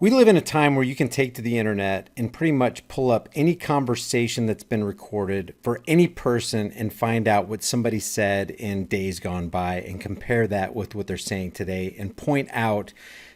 We live in a time where you can take to the internet and pretty much pull up any conversation that's been recorded for any person and find out what somebody said in days gone by and compare that with what they're saying today and point out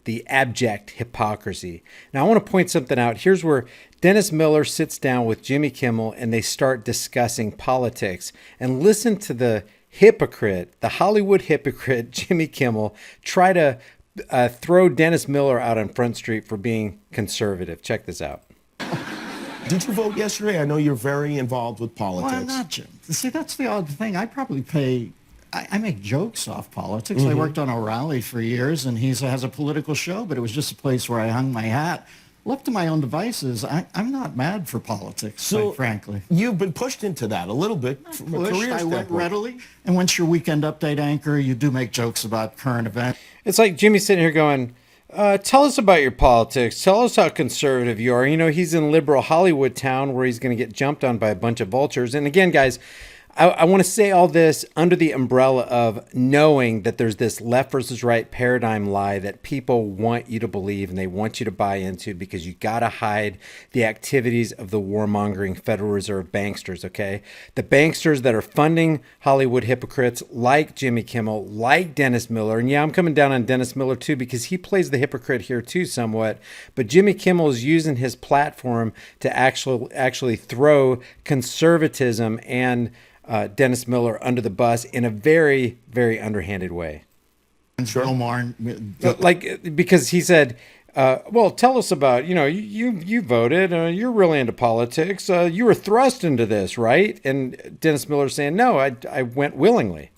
the abject hypocrisy. Now, I want to point something out. Here's where Dennis Miller sits down with Jimmy Kimmel and they start discussing politics. And listen to the hypocrite, the Hollywood hypocrite, Jimmy Kimmel, try to throw Dennis Miller out on Front Street for being conservative. Check this out. Did you vote yesterday? I know you're very involved with politics. Well, I'm not, Jim. See, that's the odd thing. I probably I make jokes off politics. I worked on O'Reilly for years, and he has a political show, but it was just a place where I hung my hat. Left to my own devices, I'm not mad for politics, quite frankly. You've been pushed into that a little bit from a career standpoint. I went readily, and once you're weekend update anchor, you do make jokes about current events. It's like Jimmy sitting here going, tell us about your politics. Tell us how conservative you are. You know, he's in liberal Hollywood town where he's going to get jumped on by a bunch of vultures. And again, guys, I want to say all this under the umbrella of knowing that there's this left versus right paradigm lie that people want you to believe and they want you to buy into because you got to hide the activities of the warmongering Federal Reserve banksters, okay? The banksters that are funding Hollywood hypocrites like Jimmy Kimmel, like Dennis Miller. And yeah, I'm coming down on Dennis Miller too because he plays the hypocrite here too somewhat. But Jimmy Kimmel is using his platform to actually throw conservatism and Dennis Miller under the bus in a very, very underhanded way. Sure. Like, because he said, well, tell us about, you voted, you're really into politics. You were thrust into this, right? And Dennis Miller saying, no, I went willingly.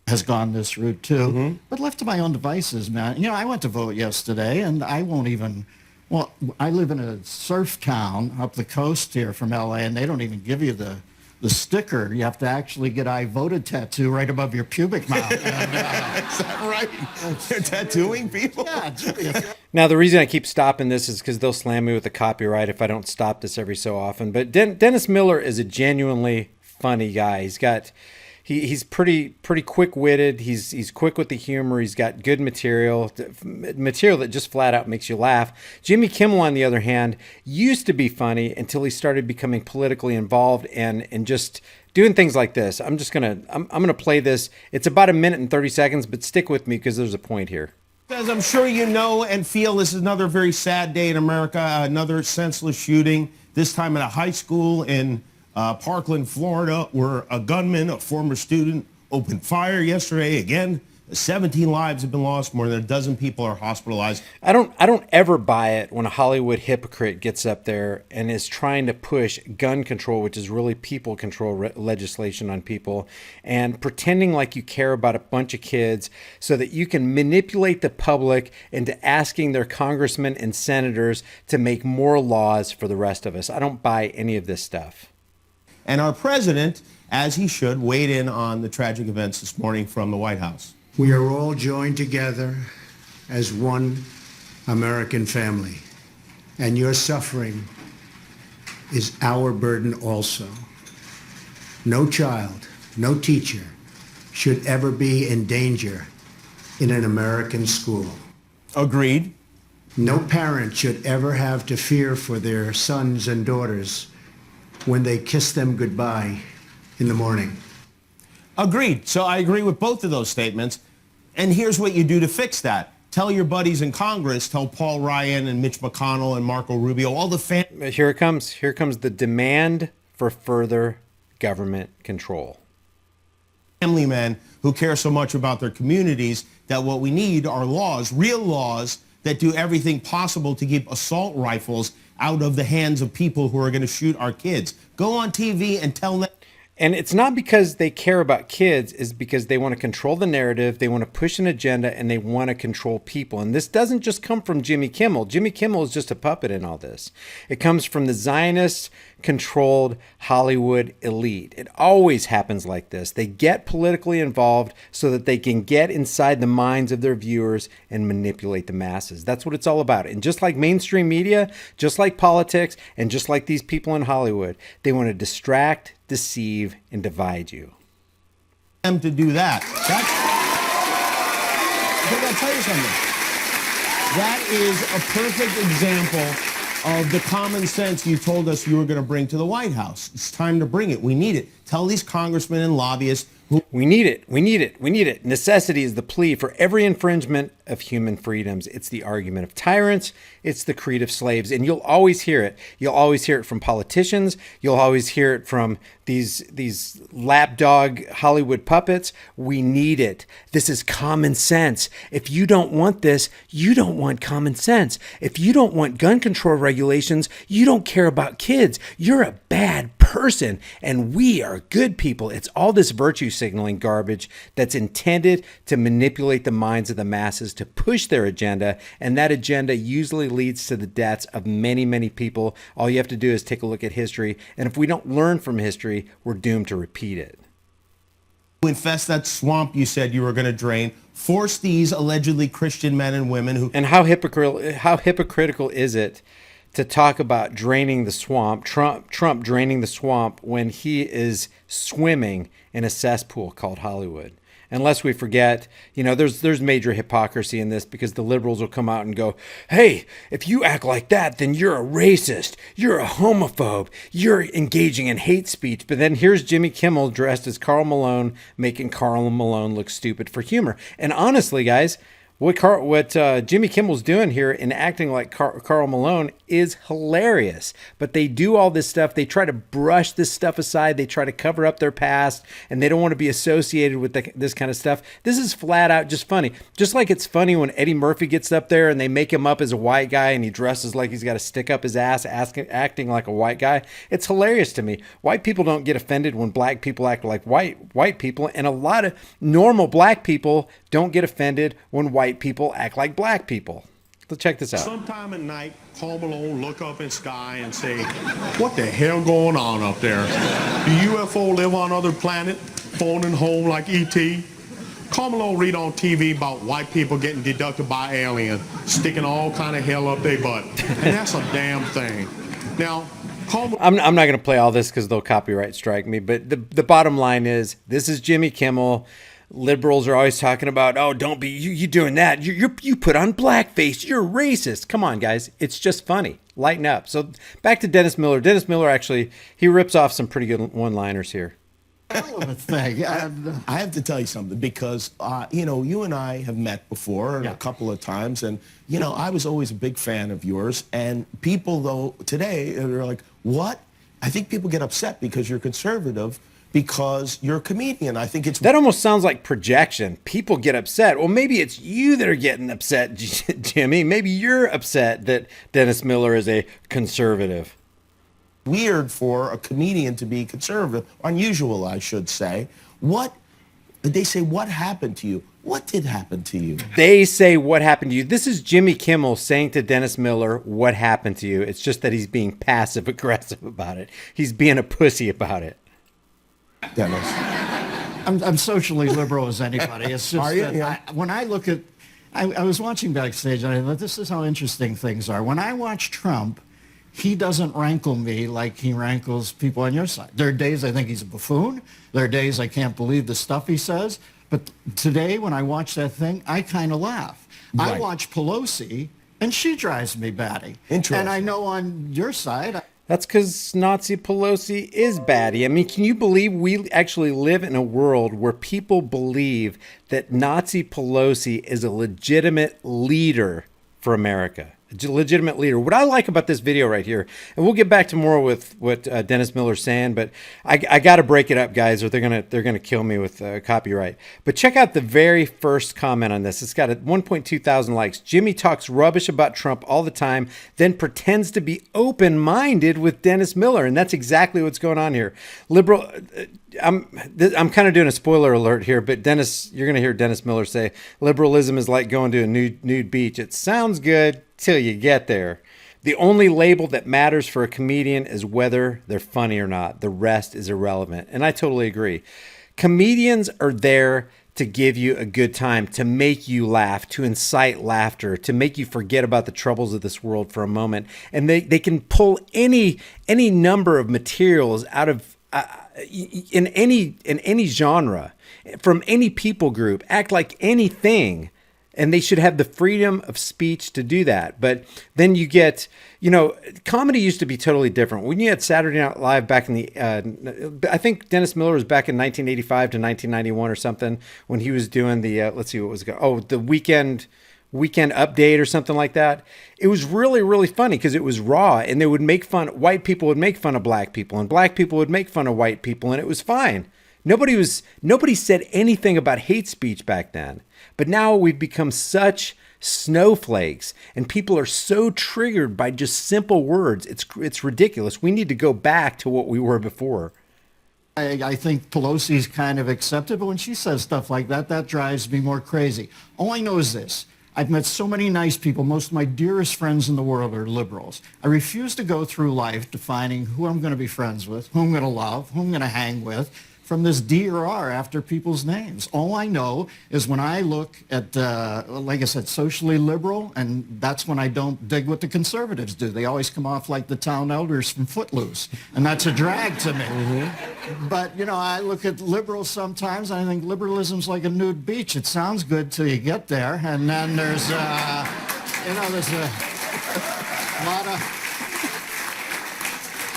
Has gone this route too. But left to my own devices, man. I went to vote yesterday, and I won't even... Well, I live in a surf town up the coast here from L.A., and they don't even give you the sticker. You have to actually get "I voted" tattoo right above your pubic mouth. Is that right? They're tattooing people? Yeah. Now, the reason I keep stopping this is because they'll slam me with the copyright if I don't stop this every so often. But Dennis Miller is a genuinely funny guy. He's pretty quick-witted. He's quick with the humor. He's got good material that just flat out makes you laugh. Jimmy Kimmel, on the other hand, used to be funny until he started becoming politically involved and just doing things like this. I'm gonna play this. It's about 1 minute and 30 seconds, but stick with me because there's a point here. As I'm sure you know and feel, this is another very sad day in America. Another senseless shooting. This time at a high school in Parkland, Florida, where a gunman, a former student, opened fire yesterday. Again, 17 lives have been lost. More than a dozen people are hospitalized. I don't ever buy it when a Hollywood hypocrite gets up there and is trying to push gun control, which is really people control legislation on people, and pretending like you care about a bunch of kids so that you can manipulate the public into asking their congressmen and senators to make more laws for the rest of us. I don't buy any of this stuff. And our president, as he should, weighed in on the tragic events this morning from the White House. We are all joined together as one American family, and your suffering is our burden also. No child, no teacher should ever be in danger in an American school. Agreed. No parent should ever have to fear for their sons and daughters when they kiss them goodbye in the morning. Agreed. So I agree with both of those statements. And here's what you do to fix that. Tell your buddies in Congress, tell Paul Ryan and Mitch McConnell and Marco Rubio, all the Here it comes. Here comes the demand for further government control. Family men who care so much about their communities that what we need are laws, real laws, that do everything possible to keep assault rifles out of the hands of people who are going to shoot our kids. Go on TV and tell them. And it's not because they care about kids, it's because they want to control the narrative, they want to push an agenda, and they want to control people. And this doesn't just come from Jimmy Kimmel. Jimmy Kimmel is just a puppet in all this. It comes from the Zionist-controlled Hollywood elite. It always happens like this. They get politically involved so that they can get inside the minds of their viewers and manipulate the masses. That's what it's all about. And just like mainstream media, just like politics, and just like these people in Hollywood, they want to distract, deceive, and divide you. Them to do that. I think I'll tell you something. That is a perfect example of the common sense you told us you were going to bring to the White House. It's time to bring it. We need it. Tell these congressmen and lobbyists who We need it. We need it. We need it. Necessity is the plea for every infringement of human freedoms. It's the argument of tyrants. It's the creed of slaves. And you'll always hear it. You'll always hear it from politicians. You'll always hear it from these lapdog Hollywood puppets. We need it. This is common sense. If you don't want this, you don't want common sense. If you don't want gun control regulations, you don't care about kids. You're a bad person. And we are good people. It's all this virtue signaling garbage that's intended to manipulate the minds of the masses to push their agenda. And that agenda usually leads to the deaths of many, many people. All you have to do is take a look at history. And if we don't learn from history, we're doomed to repeat it. infest that swamp you said you were going to drain, force these allegedly Christian men and women who... And how hypocritical is it to talk about draining the swamp, Trump draining the swamp, when he is swimming in a cesspool called Hollywood? Unless we forget, there's major hypocrisy in this, because the liberals will come out and go, hey, if you act like that, then you're a racist, you're a homophobe, you're engaging in hate speech. But then here's Jimmy Kimmel dressed as Karl Malone, making Karl Malone look stupid for humor. And honestly, guys, what Jimmy Kimmel's doing here in acting like Karl Malone is hilarious. But they do all this stuff. They try to brush this stuff aside. They try to cover up their past, and they don't want to be associated with this kind of stuff. This is flat out just funny. Just like it's funny when Eddie Murphy gets up there and they make him up as a white guy and he dresses like he's got to stick up his ass, acting like a white guy. It's hilarious to me. White people don't get offended when black people act like white people, and a lot of normal black people don't get offended when white people act like black people. Let's check this out. Sometime at night, Karl Malone look up in sky and say, what the hell going on up there? Do UFO live on other planet, phoning home like E.T.? Karl Malone read on TV about white people getting deducted by alien, sticking all kind of hell up their butt. And that's a damn thing. Now, I'm not going to play all this because they'll copyright strike me, but the bottom line is, this is Jimmy Kimmel. Liberals are always talking about, oh, don't be you doing that. You put on blackface. You're racist. Come on, guys. It's just funny. Lighten up. So back to Dennis Miller. Dennis Miller actually, he rips off some pretty good one-liners here. Hell of a thing. I have to tell you something, because, you and I have met before a couple of times, and, I was always a big fan of yours. And people, though, today, they're like, what? I think people get upset because you're conservative, because you're a comedian. I think it's... That almost sounds like projection. People get upset. Well, maybe it's you that are getting upset, Jimmy. Maybe you're upset that Dennis Miller is a conservative. Weird for a comedian to be conservative. Unusual, I should say. They say, what happened to you? What did happen to you? They say, what happened to you? This is Jimmy Kimmel saying to Dennis Miller, what happened to you? It's just that he's being passive-aggressive about it. He's being a pussy about it. Dennis. I'm socially liberal as anybody. It's just Are you? that Yeah. when I look at, I was watching backstage, and I thought, this is how interesting things are. When I watch Trump, he doesn't rankle me like he rankles people on your side. There are days I think he's a buffoon. There are days I can't believe the stuff he says. But today, when I watch that thing, I kind of laugh. Right. I watch Pelosi, and she drives me batty. Interesting. And I know on your side... That's because Nazi Pelosi is batty. I mean, can you believe we actually live in a world where people believe that Nazi Pelosi is a legitimate leader for America? A legitimate leader. What I like about this video right here, and we'll get back to more with what Dennis Miller's saying, but I got to break it up, guys, or they're gonna kill me with copyright. But check out the very first comment on this. It's got 1.2 thousand likes. Jimmy talks rubbish about Trump all the time, then pretends to be open-minded with Dennis Miller, and that's exactly what's going on here. Liberal. I'm kind of doing a spoiler alert here, but Dennis, you're going to hear Dennis Miller say, liberalism is like going to a nude beach. It sounds good till you get there. The only label that matters for a comedian is whether they're funny or not. The rest is irrelevant. And I totally agree. Comedians are there to give you a good time, to make you laugh, to incite laughter, to make you forget about the troubles of this world for a moment. And they can pull any number of materials out of in any genre, from any people group, act like anything, and they should have the freedom of speech to do that. But then you get, you know, comedy used to be totally different. When you had Saturday Night Live back in the, I think Dennis Miller was back in 1985 to 1991 or something when he was doing the, let's see what was going, oh, the weekend update or something like that. It was really, really funny because it was raw, and they would make fun, white people would make fun of black people, and black people would make fun of white people, and it was fine. Nobody said anything about hate speech back then. But now we've become such snowflakes, and people are so triggered by just simple words. It's ridiculous. We need to go back to what we were before. I think Pelosi's kind of accepted, but when she says stuff like that, that drives me more crazy. All I know is this. I've met so many nice people. Most of my dearest friends in the world are liberals. I refuse to go through life defining who I'm going to be friends with, who I'm going to love, who I'm going to hang with, from this D or R after people's names. All I know is when I look at, like I said, socially liberal, and that's when I don't dig what the conservatives do. They always come off like the town elders from Footloose, and that's a drag to me. Mm-hmm. But, you know, I look at liberals sometimes, and I think liberalism's like a nude beach. It sounds good till you get there, and then there's, you know, there's a lot of...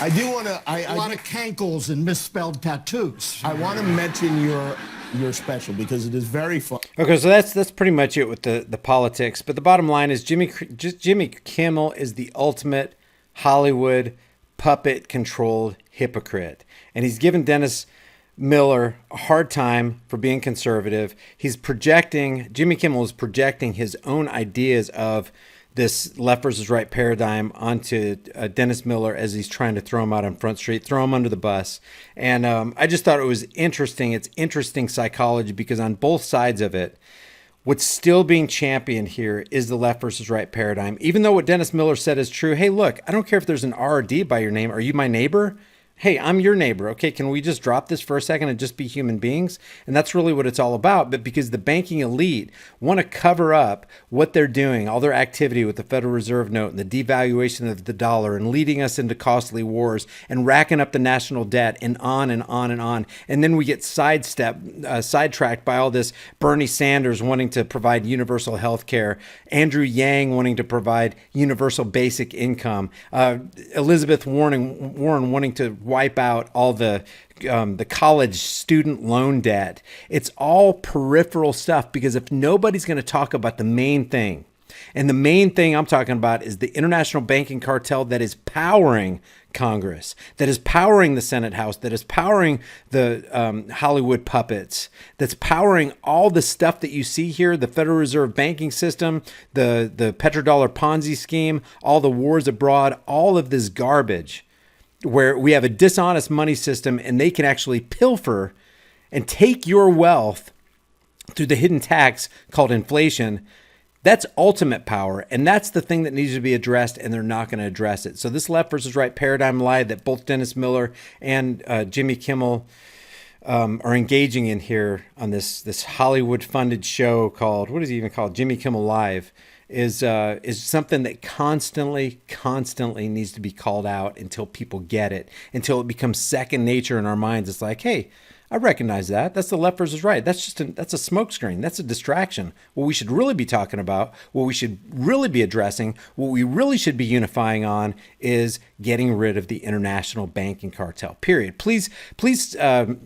I do want to. A lot of cankles and misspelled tattoos. I want to mention your special because it is very fun. Okay, so that's pretty much it with the politics. But the bottom line is Jimmy Kimmel is the ultimate Hollywood puppet-controlled hypocrite, and he's given Dennis Miller a hard time for being conservative. Jimmy Kimmel is projecting his own ideas of this left versus right paradigm onto Dennis Miller as he's trying to throw him out on Front Street, throw him under the bus. And I just thought it was interesting. It's interesting psychology because on both sides of it, what's still being championed here is the left versus right paradigm. Even though what Dennis Miller said is true. Hey, look, I don't care if there's an R or D by your name. Are you my neighbor? Hey, I'm your neighbor. Okay, can we just drop this for a second and just be human beings? And that's really what it's all about. But because the banking elite want to cover up what they're doing, all their activity with the Federal Reserve note and the devaluation of the dollar and leading us into costly wars and racking up the national debt and on and on and on. And then we get sidetracked by all this Bernie Sanders wanting to provide universal health care, Andrew Yang wanting to provide universal basic income, Elizabeth Warren wanting to wipe out all the college student loan debt. It's all peripheral stuff because if nobody's going to talk about the main thing, and the main thing I'm talking about is the international banking cartel that is powering Congress, that is powering the Senate House, that is powering the Hollywood puppets, that's powering all the stuff that you see here, the Federal Reserve banking system, the petrodollar Ponzi scheme, all the wars abroad, all of this garbage, where we have a dishonest money system and they can actually pilfer and take your wealth through the hidden tax called inflation. That's ultimate power, and that's the thing that needs to be addressed, and they're not going to address it. So this left versus right paradigm lie that both Dennis Miller and Jimmy Kimmel are engaging in here on this Hollywood-funded show called, what is he even called, Jimmy Kimmel Live, is something that constantly needs to be called out until people get it, until it becomes second nature in our minds. It's like, hey, I recognize that. That's the left versus right. That's a smokescreen. That's a distraction. What we should really be talking about, what we should really be addressing, what we really should be unifying on is getting rid of the international banking cartel, period. Please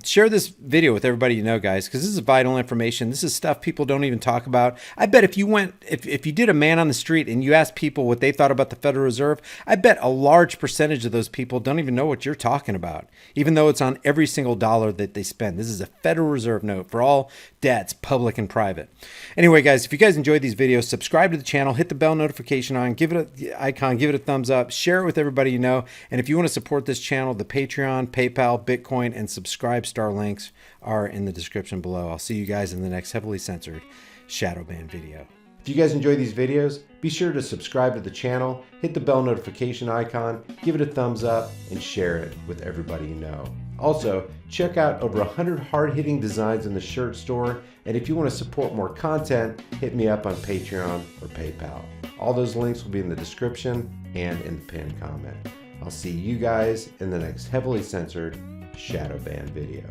share this video with everybody you know, guys, because this is vital information. This is stuff people don't even talk about. I bet if you did a man on the street and you asked people what they thought about the Federal Reserve, I bet a large percentage of those people don't even know what you're talking about, even though it's on every single dollar that they spend. This is a Federal Reserve note for all debts, public and private. Anyway, guys, if you guys enjoyed these videos, subscribe to the channel, hit the bell notification on, give it a thumbs up, share it with everybody you know. And if you want to support this channel, the Patreon, PayPal, Bitcoin, and Subscribe Star links are in the description below. I'll see you guys in the next heavily censored shadow ban video. If you guys enjoy these videos, be sure to subscribe to the channel, hit the bell notification icon, give it a thumbs up, and share it with everybody you know. Also, check out over 100 hard-hitting designs in the shirt store, and if you want to support more content, hit me up on Patreon or PayPal. All those links will be in the description and in the pinned comment. I'll see you guys in the next heavily censored shadow ban video.